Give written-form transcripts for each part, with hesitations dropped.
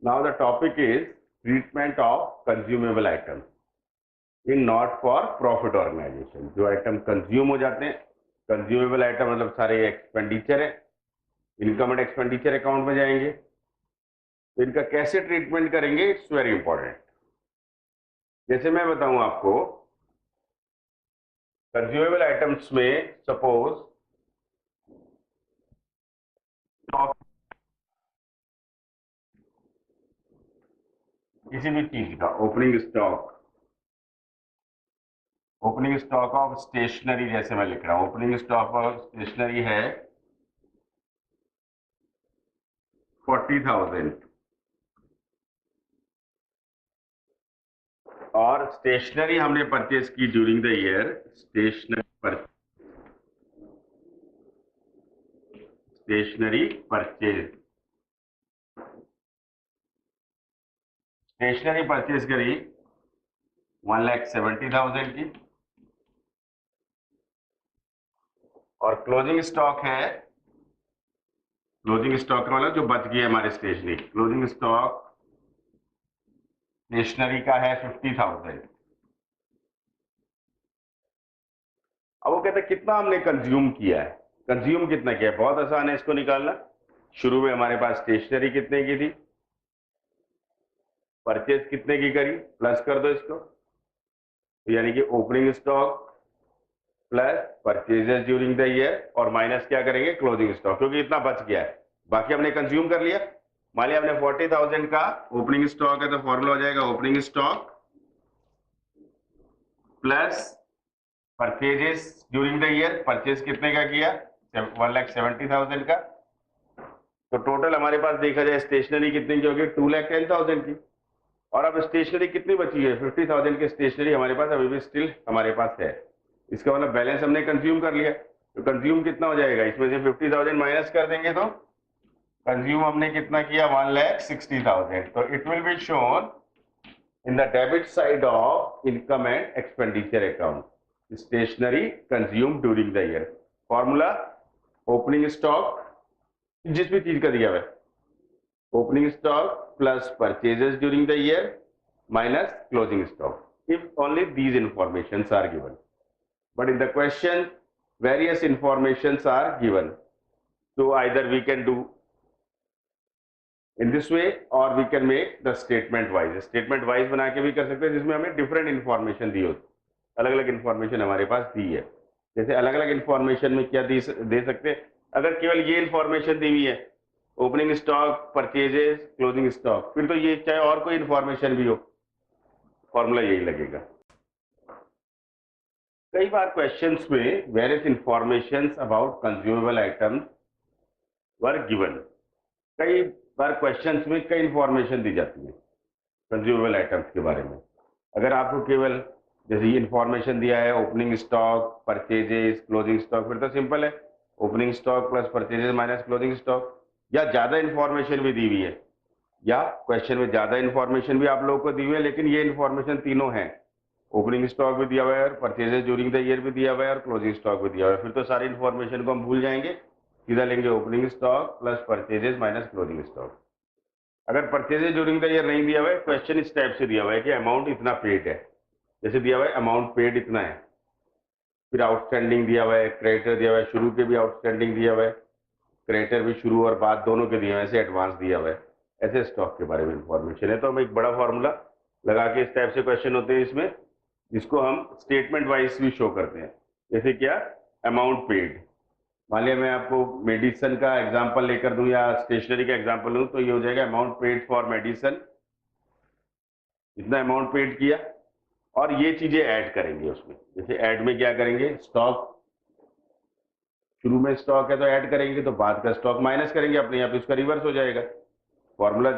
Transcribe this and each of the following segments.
Now the topic is treatment of consumable items in not for profit organization. जो item consume हो जाते हैं, consumable item मतलब सारे एक्सपेंडिचर है, इनकम एंड एक्सपेंडिचर अकाउंट में जाएंगे, तो इनका कैसे ट्रीटमेंट करेंगे, इट्स वेरी इंपॉर्टेंट। जैसे मैं बताऊं आपको, कंज्यूमेबल आइटम्स में सपोज किसी भी चीज का ओपनिंग स्टॉक ऑफ स्टेशनरी, जैसे मैं लिख रहा हूं ओपनिंग स्टॉक ऑफ स्टेशनरी है 40,000 और स्टेशनरी हमने परचेज की during the year, stationery purchase करी 1,70,000 की, और क्लोजिंग स्टॉक का मतलब जो बच गया हमारे स्टेशनरी, क्लोजिंग स्टॉक स्टेशनरी का है 50,000। अब वो कहते हैं कितना हमने कंज्यूम किया है, कंज्यूम कितना किया है, बहुत आसान है इसको निकालना। शुरू में हमारे पास स्टेशनरी कितने की थी, परचेज कितने की करी, प्लस कर दो इसको, तो यानी कि opening stock plus purchases during the year और माइनस क्या करेंगे, क्लोजिंग स्टॉक, क्योंकि इतना बच गया है, बाकी हमने कंज्यूम कर लिया। मान लिया हमने 40,000 का ओपनिंग स्टॉक है, तो फॉर्मूला हो जाएगा opening stock plus purchases during the year. Purchase कितने का किया, 1,70,000 का, तो टोटल हमारे पास देखा जाए स्टेशनरी कितने की होगी, 2,10,000 की। और अब स्टेशनरी कितनी बची है, 50,000 की स्टेशनरी हमारे पास अभी भी स्टिल हमारे पास है। इसका मतलब बैलेंस हमने कंज्यूम कर लिया, तो कंज्यूम कितना हो जाएगा, इसमें से 50,000 माइनस कर देंगे तो कंज्यूम हमने कितना किया, 1,60,000। तो it will be shown in the debit side of income and expenditure account, stationery consume during the year. Formula opening stock जिस भी चीज का दिया हुआ है, opening stock plus purchases during the year minus closing stock, if only these informations are given. But in the question, various informations are given. So either we can do in this way or we can make the statement wise. Statement wise बना के भी कर सकते हैं, जिसमें हमें different information दी होती, अलग अलग information हमारे पास दी है। जैसे अलग अलग information में क्या दे सकते हैं, अगर केवल ये information दी हुई है, opening stock purchases closing stock, फिर तो ये चाहे और कोई इंफॉर्मेशन भी हो, फॉर्मूला यही लगेगा। कई बार क्वेश्चंस में various informations about consumable items were given, कई बार क्वेश्चंस में कई इंफॉर्मेशन दी जाती है कंज्यूमेबल आइटम्स के बारे में। अगर आपको केवल जैसे ये इंफॉर्मेशन दिया है opening stock purchases closing stock, फिर तो सिंपल है opening stock plus purchases minus closing stock. या ज्यादा इंफॉर्मेशन भी दी हुई है, या क्वेश्चन में ज्यादा इंफॉर्मेशन भी आप लोगों को दी हुई है, लेकिन ये इंफॉर्मेशन तीनों है, ओपनिंग स्टॉक भी दिया हुआ है, परचेजेस ड्यूरिंग द ईयर भी दिया हुआ है और क्लोजिंग स्टॉक भी दिया हुआ है, फिर तो सारी इंफॉर्मेशन को हम भूल जाएंगे, सीधा लेंगे opening stock plus purchases minus closing stock. अगर परचेजेस ड्यूरिंग द ईयर नहीं दिया हुआ है, क्वेश्चन इस टाइप से दिया हुआ है कि अमाउंट इतना पेड है, जैसे दिया हुआ है अमाउंट पेड इतना है, फिर आउटस्टैंडिंग दिया हुआ है, क्रेडिटर दिया हुआ है, शुरू के भी आउटस्टैंडिंग दिया हुआ है, क्रेडिटर भी शुरू और बाद दोनों के दिए हुए, ऐसे एडवांस दिया हुआ है, ऐसे स्टॉक के बारे में इंफॉर्मेशन है। तो हम एक बड़ा फॉर्मूला लगा के इस टाइप से क्वेश्चन होते हैं इसमें, जिसको हम स्टेटमेंट वाइज भी शो करते हैं। जैसे क्या, अमाउंट पेड, मान लिया मैं आपको मेडिसिन का एग्जांपल लेकर दूं या स्टेशनरी का एग्जांपल दूं, तो ये हो जाएगा अमाउंट पेड फॉर मेडिसिन, इतना अमाउंट पेड किया, और ये चीजें ऐड करेंगे उसमें। जैसे ऐड में क्या करेंगे, स्टॉक, शुरू में स्टॉक है तो ऐड करेंगे, तो बाद का स्टॉक माइनस करेंगे अपने आप, इसका रिवर्स हो जाएगा फॉर्मूला।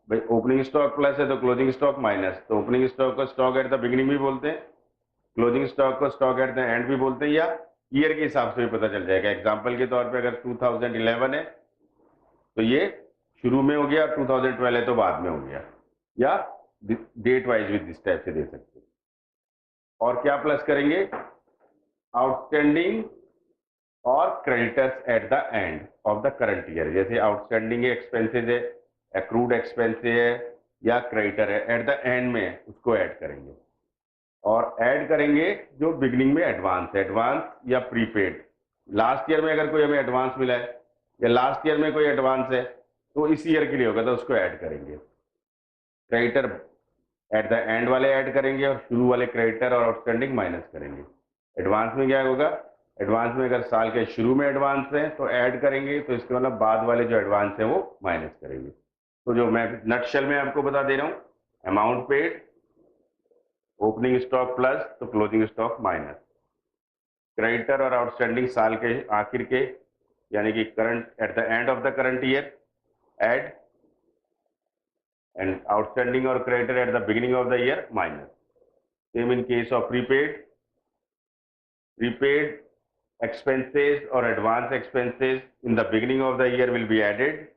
भाई ओपनिंग स्टॉक प्लस है तो क्लोजिंग स्टॉक माइनस, तो ओपनिंग स्टॉक को स्टॉक एट द बिगिनिंग भी बोलते हैं, क्लोजिंग स्टॉक को स्टॉक एट द एंड भी बोलते हैं, या ईयर के हिसाब से भी पता चल जाएगा। एग्जांपल के तौर पे अगर 2011 है तो ये शुरू में हो गया, 2012 है तो बाद में हो गया, या डेट वाइज भी इस टाइप से दे सकते हैं। और क्या प्लस करेंगे, आउटस्टैंडिंग और creditors at the end of the current year. जैसे आउटस्टैंडिंग एक्सपेंसेज है एक्रूड एक्सपेंस है या क्रेडिटर है, एट द एंड में उसको ऐड करेंगे। और ऐड करेंगे जो बिगिनिंग में एडवांस है, एडवांस या प्रीपेड। लास्ट ईयर में अगर कोई हमें एडवांस मिला है या लास्ट ईयर में कोई एडवांस है तो इस ईयर के लिए होगा तो उसको ऐड करेंगे। क्रेडिटर एट द एंड वाले ऐड करेंगे और शुरू वाले क्रेडिटर और आउटस्टैंडिंग माइनस करेंगे। एडवांस में क्या होगा, एडवांस में अगर साल के शुरू में एडवांस है तो ऐड करेंगे, तो इसके मतलब बाद वाले जो एडवांस है वो माइनस करेंगे। तो जो मैं नटशेल में आपको बता दे रहा हूँ, amount paid, opening stock plus तो क्लोजिंग स्टॉक माइनस, क्रेडिटर और आउटस्टैंडिंग साल के आखिर के यानी कि current at the end of the current year add, and outstanding or creditor at the beginning of the year minus. Same in case of prepaid expenses or advance expenses in the beginning of the year will be added,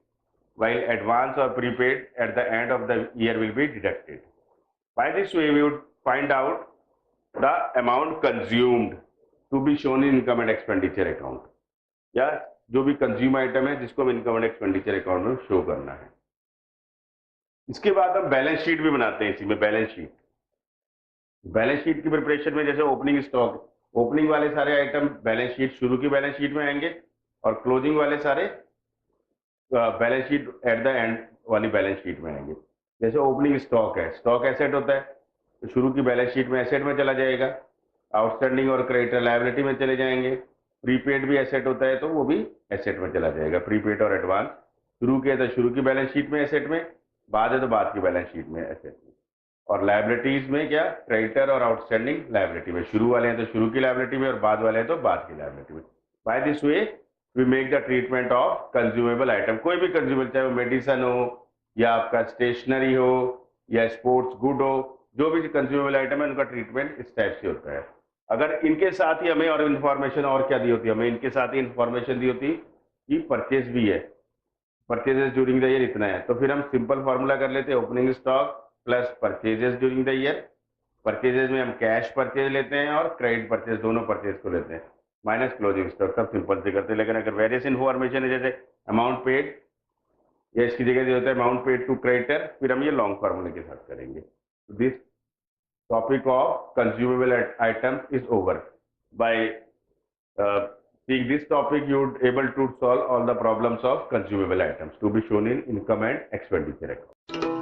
while advance or prepaid at the end of the year will be deducted. By this way, we would find out the amount consumed to be shown in income and expenditure account, या जो भी consume item है जिसको हम income and expenditure account में show करना है। इसके बाद हम बैलेंस शीट भी बनाते हैं। इसी में बैलेंस शीट की प्रिपरेशन में जैसे ओपनिंग स्टॉक, ओपनिंग वाले सारे आइटम बैलेंस शीट, शुरू की बैलेंस शीट में आएंगे, और क्लोजिंग वाले सारे balance sheet at the end वाली बैलेंस शीट में आएंगे। जैसे ओपनिंग स्टॉक है, स्टॉक एसेट होता है तो शुरू की बैलेंस शीट में एसेट में चला जाएगा, आउटस्टैंडिंग और क्रेडिटर लायबिलिटी में चले जाएंगे, प्रीपेड भी एसेट होता है तो वो भी एसेट में चला जाएगा, प्रीपेड और एडवांस। शुरू किया तो शुरू की बैलेंस शीट में एसेट में, बाद है तो बाद की बैलेंस शीट में एसेट में। और लायबिलिटीज में क्या, क्रेडिटर और आउटस्टैंडिंग लायबिलिटी में, शुरू वाले हैं तो शुरू की लायबिलिटी में और बाद वाले हैं तो बाद की लायबिलिटी में। By this way we make the treatment of consumable item. कोई भी कंज्यूमेबल, चाहे वो मेडिसिन हो या आपका स्टेशनरी हो या स्पोर्ट्स गुड हो, जो भी कंज्यूमेबल आइटम है उनका ट्रीटमेंट इस टाइप से होता है। अगर इनके साथ ही हमें और इन्फॉर्मेशन और क्या दी होती है, हमें इनके साथ ही इन्फॉर्मेशन दी होती कि परचेज भी है, परचेजेस ड्यूरिंग द ईयर इतना है, तो फिर हम सिंपल फॉर्मूला कर लेते हैं, opening stock plus purchases during the year. Purchases में हम कैश परचेज लेते हैं और क्रेडिट परचेज, दोनों परचेज को लेते हैं, माइनस क्लोजिंग स्टॉक, सब सिंपल से करते हैं। लेकिन अगर वेरियस इन्फॉर्मेशन है जैसे अमाउंट पेड, या इसकी जगह जो होता है अमाउंट पेड टू क्रेडिटर, फिर हम ये लॉन्ग फार्मूले के साथ करेंगे। This topic of consumable items is over. By seeing this topic, you would able to solve all the problems of consumable items to be shown in income and expenditure account.